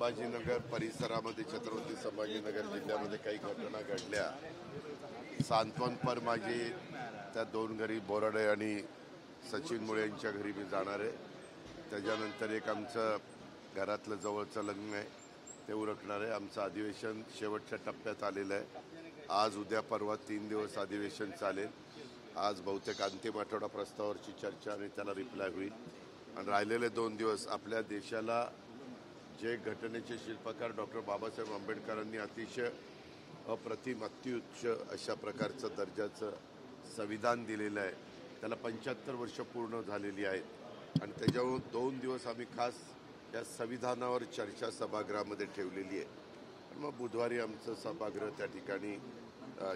संभाजीनगर परिसरामध्ये छत्रपती संभाजीनगर जिल्ह्यामध्ये काही घटना घडल्या। सांत्वनपर माझी त्या दोन घरी बोराडे आणि सचिन मुळे यांच्या घरी मी जाणार आहे। त्याच्यानंतर एक आमचं घरातलं जवळचं लग्न आहे ते उरकणार आहे। आमचं अधिवेशन शेवटच्या टप्प्यात आलेलं आहे। आज उद्या परवा 3 दिवस अधिवेशन चालेल। आज बहुतेक अंतिम आठवडा प्रस्तावावरची चर्चा आणि त्याला रिप्लाय होईल आणि राहिलेले 2 दिवस आपल्या देशाला जे घटनेचे शिल्पकार डॉक्टर बाबासाहेब आंबेडकरांनी अतिशय अप्रतिम अत्युच्च अशा प्रकारचं दर्जाचं संविधान दिलेलं आहे, त्याला 75 वर्ष पूर्ण झालेली आहेत आणि त्याच्यावरून 2 दिवस आम्ही खास या संविधानावर चर्चा सभागृहामध्ये ठेवलेली आहे। आणि मग बुधवारी आमचं सभागृह त्या ठिकाणी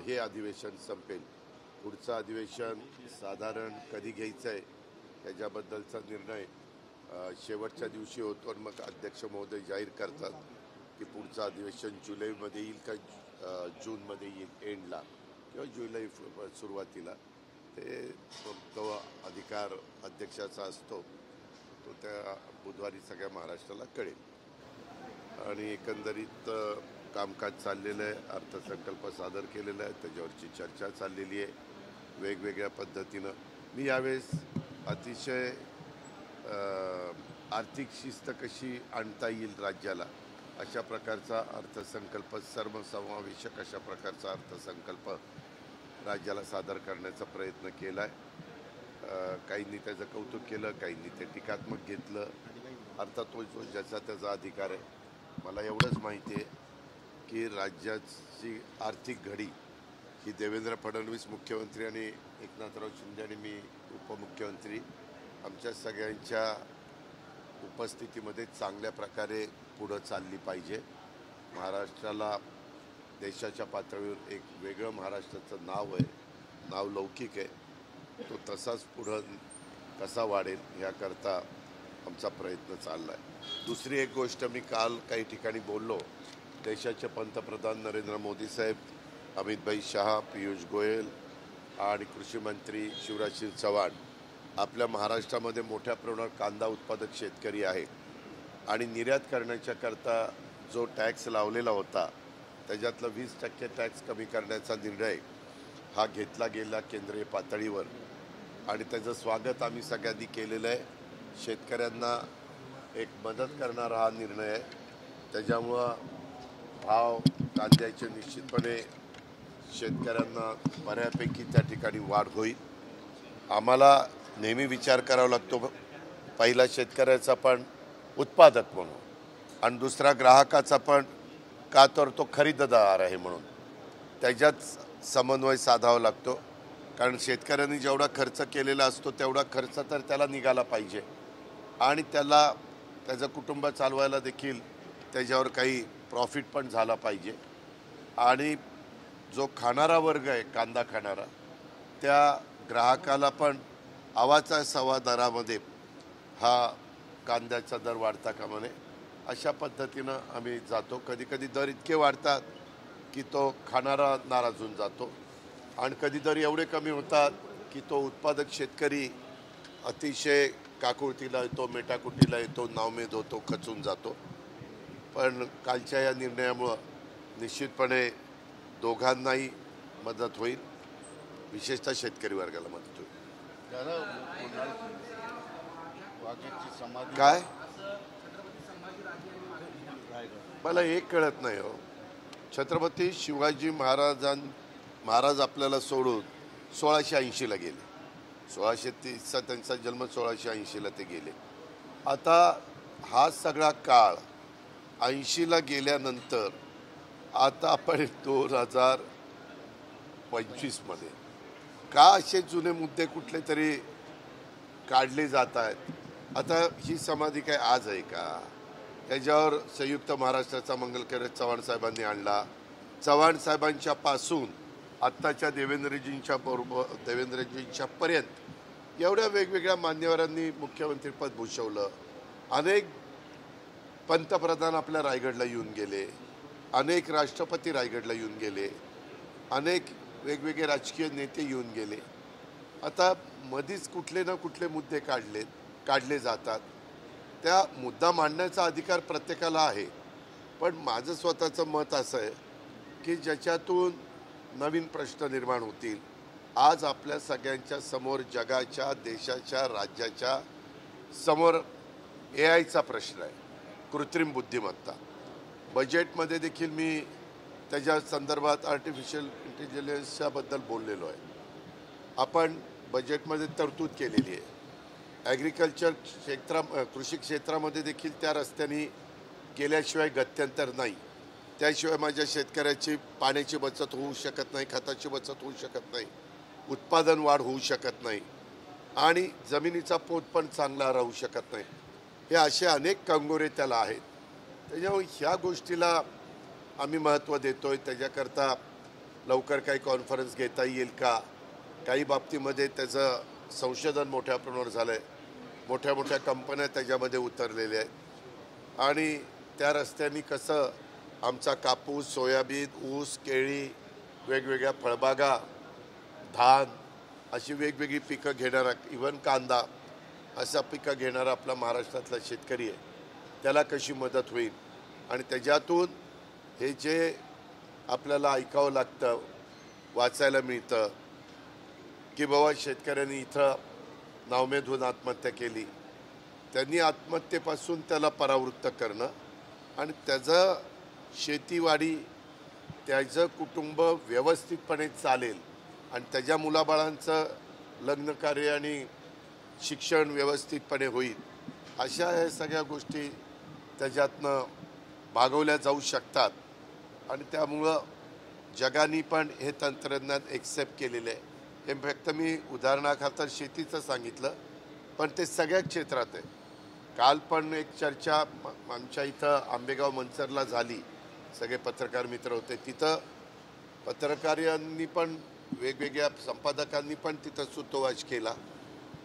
हे अधिवेशन संपेल। पुढचं अधिवेशन साधारण कधी घ्यायचं आहे त्याच्याबद्दलचा निर्णय शेवटच्या दिवशी होतो आणि मग अध्यक्ष महोदय जाहीर करतात की पुढचं अधिवेशन जुलैमध्ये येईल का जूनमध्ये येईल एंडला किंवा जुलै सुरुवातीला। तो अधिकार अध्यक्षाचा असतो, तो त्या बुधवारी सगळ्या महाराष्ट्राला कळेल। आणि एकंदरीत कामकाज चाललेलं आहे, अर्थसंकल्प सादर केलेला आहे, त्याच्यावरची चर्चा चाललेली आहे वेगवेगळ्या पद्धतीनं। मी यावेळेस अतिशय आर्थिक शिस्त कशी आणता येईल राज्याला अशा प्रकारचा अर्थसंकल्प, सर्वसमावेशक अशा प्रकारचा अर्थसंकल्प राज्याला सादर करण्याचा प्रयत्न केला आहे। काहींनी त्याचं कौतुक केलं, काहींनी ते टीकात्मक घेतलं। अर्थात तो ज्याचा त्याचा अधिकार आहे। मला एवढंच माहिती आहे की राज्याची आर्थिक घडी ही देवेंद्र फडणवीस मुख्यमंत्री आणि एकनाथराव शिंदे आणि मी उपमुख्यमंत्री आमच्या सगळ्यांच्या उपस्थितीमध्ये चांगल्या प्रकारे पुढं चालली पाहिजे। महाराष्ट्राला देशाच्या पातळीवर एक वेगळं महाराष्ट्राचं नाव आहे, नाव लौकिक आहे, तो तसाच पुढं कसा वाढेल याकरता आमचा प्रयत्न चालला आहे। दुसरी एक गोष्ट, मी काल काही ठिकाणी बोललो, देशाचे पंतप्रधान नरेंद्र मोदी साहेब, अमित शाह, पीयूष गोयल आणि कृषी मंत्री शिवराज सिंग चौहान आपल्या महाराष्ट्रामध्ये मोठ्या प्रमाणावर कांदा उत्पादक शेतकरी आहे आणि निर्यात करण्याच्या करता जो टॅक्स लावलेला होता त्याच्यातलं 20% टॅक्स कमी करण्याचा निर्णय हा घेतला गेला केंद्रीय पातळीवर आणि त्याचं स्वागत आम्ही सगळ्यांनी केलेलं आहे। शेतकऱ्यांना एक मदत करणारा हा निर्णय आहे, त्याच्यामुळं भाव कांद्याचे निश्चितपणे शेतकऱ्यांना बऱ्यापैकी त्या ठिकाणी वाढ होईल। आम्हाला नेहमी विचार करावा लागतो, पहिला शेतकऱ्याचा पण उत्पादक म्हणून आणि दुसरा ग्राहकाचा पण, का तर तो खरेदीदार आहे म्हणून त्याच्यात समन्वय साधावा लागतो। कारण शेतकऱ्यांनी जेवढा खर्च केलेला असतो तेवढा खर्च तर त्याला निघाला पाहिजे आणि त्याला त्याचं कुटुंब चालवायला देखील त्याच्यावर काही प्रॉफिट पण झाला पाहिजे। आणि जो खाणारा वर्ग आहे, कांदा खाणारा, त्या ग्राहकाला पण आवाचा सवा दरामध्ये हा कांद्याचा दर वाढता कामा नये अशा पद्धतीनं आम्ही जातो। कधी कधी दर इतके वाढतात की तो खाणारा नाराज होऊन जातो आणि कधी दर एवढे कमी होतात की तो उत्पादक शेतकरी अतिशय काकुळतीला येतो, मेटाकुटीला येतो, नावमेद होतो, खचून जातो। पण कालच्या या निर्णयामुळं निश्चितपणे दोघांनाही मदत होईल, विशेषतः शेतकरी वर्गाला मदत होईल। काय मला एक कळत नाही हो, छत्रपती शिवाजी महाराज आपल्याला सोडून 1680ला गेले, 1630चा त्यांचा जन्म, 1680ला ते गेले। आता हा सगळा काळ 80ला गेल्यानंतर आता आपण 2025 मध्ये का असे जुने मुद्दे कुठले तरी काढले जात आहेत? आता ही समाधी काय आज आहे का? त्याच्यावर संयुक्त महाराष्ट्राचा मंगलकार्य चव्हाण साहेबांनी आणला। चव्हाण साहेबांच्या पासून आत्ताच्या देवेंद्रजींच्या पर्यंत एवढ्या वेगवेगळ्या मान्यवरांनी मुख्यमंत्रीपद भूषवलं। अनेक पंतप्रधान आपल्या रायगडला येऊन गेले, अनेक राष्ट्रपती रायगडला येऊन गेले, अनेक वेगवेगळे राजकीय नेते येऊन गेले। आता मधीच कुठले ना कुठले मुद्दे काढले जातात। त्या मुद्दा मांडण्याचा अधिकार प्रत्येकाला आहे, पण माझं स्वतःचं मत असं आहे की ज्याच्यातून नवीन प्रश्न निर्माण होतील. आज आपल्या सगळ्यांच्या समोर जगाच्या, देशाच्या, राज्याच्या समोर AIचा प्रश्न आहे, कृत्रिम बुद्धिमत्ता. बजेटमध्ये देखील मी त्याच्या संदर्भात आर्टिफिशियल इंटेलिजन्सच्याबद्दल बोललेलो आहे. आपण बजेटमध्ये तरतूद केलेली आहे. ॲग्रिकल्चर कृषी क्षेत्रामध्ये देखील त्या रस्त्याने गेल्याशिवाय गत्यंतर नाही. त्याशिवाय माझ्या शेतकऱ्याची पाण्याची बचत होऊ शकत नाही, खताची बचत होऊ शकत नाही, उत्पादन वाढ होऊ शकत नाही आणि जमिनीचा पोत पण चांगला राहू शकत नाही. हे असे अनेक कंगोरे त्याला आहेत. त्याच्यामुळे ह्या गोष्टीला आम्ही महत्त्व देतो आहे. त्याच्याकरता लवकर काही कॉन्फरन्स घेता येईल का? काही बाबतीमध्ये त्याचं संशोधन मोठ्या प्रमाणावर झालं आहे. मोठ्या मोठ्या कंपन्या त्याच्यामध्ये उतरलेल्या आहेत आणि त्या रस्त्यांनी कसं आमचा कापूस, सोयाबीन, ऊस, केळी, वेगवेगळ्या फळबागा, धान अशी वेगवेगळी पिकं घेणारा, इव्हन कांदा असा पिकं घेणारा आपला महाराष्ट्रातला शेतकरी आहे, त्याला कशी मदत होईल. आणि त्याच्यातून हे जे आपल्याला ऐकावं लागतं, वाचायला मिळतं की बाबा शेतकऱ्यांनी इथं नावमेद होऊन आत्महत्या केली, त्यांनी आत्महत्येपासून त्याला परावृत्त करणं आणि त्याचं शेतीवाडी, त्याचं कुटुंब व्यवस्थितपणे चालेल आणि त्याच्या मुलाबाळांचं लग्नकार्य आणि शिक्षण व्यवस्थितपणे होईल, अशा ह्या सगळ्या गोष्टी त्याच्यातनं भागवल्या जाऊ शकतात. आणि त्यामुळं जगाने पण हे तंत्रज्ञान एक्सेप्ट केलेलं आहे. हे फक्त मी उदाहरणाखातर शेतीचं सांगितलं, पण ते सगळ्या क्षेत्रात आहे. काल पण एक चर्चा आमच्या इथं आंबेगाव मंचरला झाली. सगळे पत्रकार मित्र होते तिथं. पत्रकारांनी पण, वेगवेगळ्या संपादकांनी पण तिथं सूतोवाच केला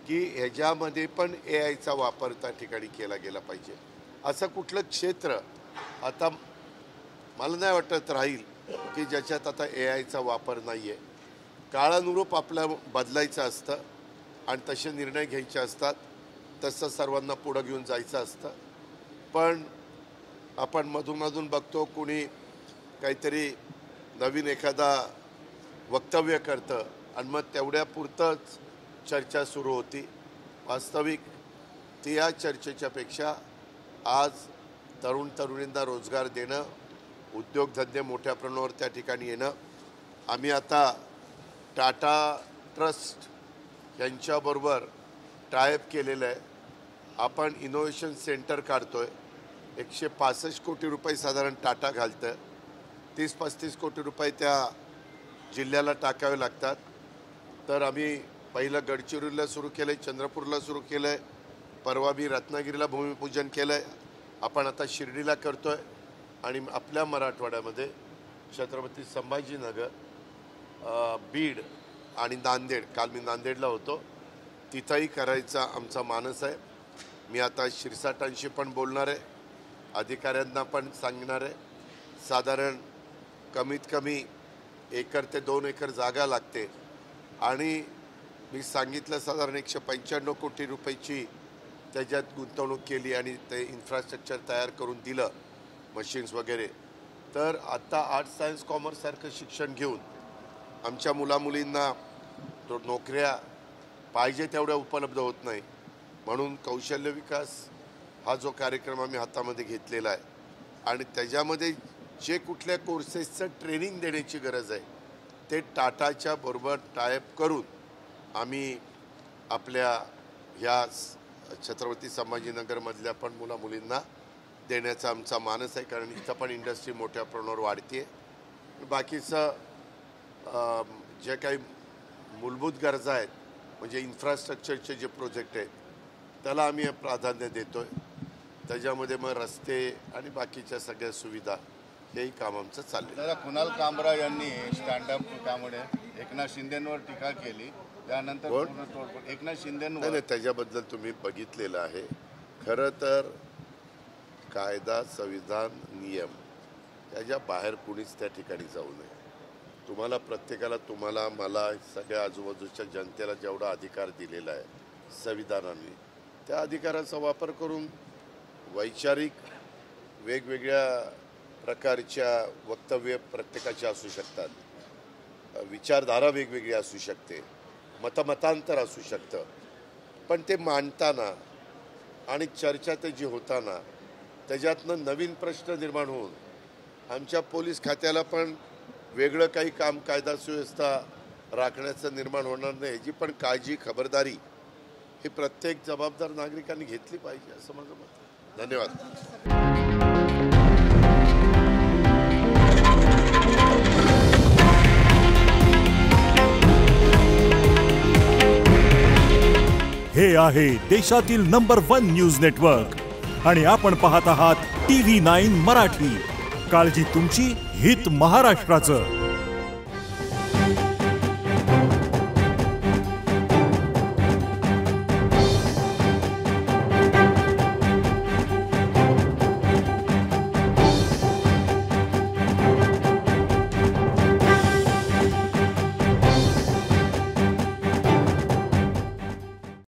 की ह्याच्यामध्ये पण AIचा वापर त्या ठिकाणी केला गेला पाहिजे. असं कुठलं क्षेत्र आता मला नाही वाटत राहील की ज्याच्यात आता AIचा वापर नाही आहे. काळानुरूप आपलं बदलायचं असतं आणि तसे निर्णय घ्यायचे असतात, तसं सर्वांना पुढं घेऊन जायचं असतं. पण आपण मधून बघतो कोणी काहीतरी नवीन एखादा वक्तव्य करतं आणि मग तेवढ्यापुरतंच चर्चा सुरू होती. वास्तविक ती या चर्चेच्या पेक्षा आज तरुणींना रोजगार देणं, उद्योगधंदे मोठ्या प्रमाणावर त्या ठिकाणी येणं. आम्ही आता टाटा ट्रस्ट यांच्याबरोबर टायअप केलेलं आहे. आपण इनोव्हेशन सेंटर काढतो आहे. 165 कोटी रुपये साधारण टाटा घालतं. 30-35 कोटी रुपये त्या जिल्ह्याला टाकावे लागतात. तर आम्ही पहिलं गडचिरोलीला सुरू केलं आहे, चंद्रपूरला सुरू केलं आहे, परवा मी रत्नागिरीला भूमिपूजन केलं आहे. आपण आता शिर्डीला करतो आहे आणि आपल्या मराठवाड्यामध्ये छत्रपती संभाजीनगर, बीड आणि नांदेड, काल मी नांदेडला होतो, तिथंही करायचा आमचा मानस आहे. मी आता शिरसाटांशी पण बोलणार आहे, अधिकाऱ्यांना पण सांगणार आहे. साधारण कमीत कमी 1 ते 2 एकर जागा लागते आणि मी सांगितलं साधारण 195 कोटी रुपयाची त्याच्यात गुंतवणूक केली आणि ते इन्फ्रास्ट्रक्चर तयार करून दिलं, मशीन्स वगैरे. तर आता आर्ट्स, सायन्स, कॉमर्ससारखं शिक्षण घेऊन आमच्या मुलामुलींना नोकऱ्या पाहिजे तेवढ्या उपलब्ध होत नाही. म्हणून कौशल्य विकास हा जो कार्यक्रम आम्ही हातामध्ये घेतलेला आहे आणि त्याच्यामध्ये जे कुठल्या कोर्सेसचं ट्रेनिंग देण्याची गरज आहे ते टाटाच्या बरोबर टायअप करून आम्ही आपल्या ह्या छत्रपती संभाजीनगरमधल्या पण मुलामुलींना देण्याचा आमचा मानस आहे. कारण इथं पण इंडस्ट्री मोठ्या प्रमाणावर वाढते आहे. बाकीचं जे काही मूलभूत गरजा आहेत म्हणजे इन्फ्रास्ट्रक्चरचे जे प्रोजेक्ट आहेत त्याला आम्ही प्राधान्य देतो आहे. त्याच्यामध्ये मग रस्ते आणि बाकीच्या सगळ्या सुविधा हेही काम आमचं चाललं. दादा, कुणाल कामरा यांनी स्टँडअप त्यामुळे एकनाथ शिंदेंवर टीका केली, त्यानंतर एकनाथ शिंदेंवर नाही, त्याच्याबद्दल तुम्ही बघितलेलं आहे. खरं तर कायदा, संविधान, नियम त्याच्या बाहेर कुणीच त्या ठिकाणी जाऊ नये. तुम्हाला प्रत्येकाला, तुम्हाला, मला, सगळ्या आजूबाजूच्या जनतेला जेवढा अधिकार दिलेला आहे संविधानाने, त्या अधिकाराचा वापर करून वैचारिक वेगवेगळ्या प्रकारच्या वक्तव्य प्रत्येकाचे असू शकतात, विचारधारा वेगवेगळी असू शकते, मतमतांतर असू शकतं, पण ते मांडताना आणि चर्चा त्याची होताना त्याच्यातनं नवीन प्रश्न निर्माण होऊन आमच्या पोलीस खात्याला पण वेगळं काही काम, कायदा सुव्यवस्था राखण्याचं निर्माण होणार नाही याची पण काळजी, खबरदारी ही प्रत्येक जबाबदार नागरिकांनी घेतली पाहिजे असं माझं मत आहे. धन्यवाद. हे आहे देशातील नंबर 1 न्यूज नेटवर्क आणि आपण पाहत आहात TV9 मराठी. काळजी तुमची, हित महाराष्ट्राचं.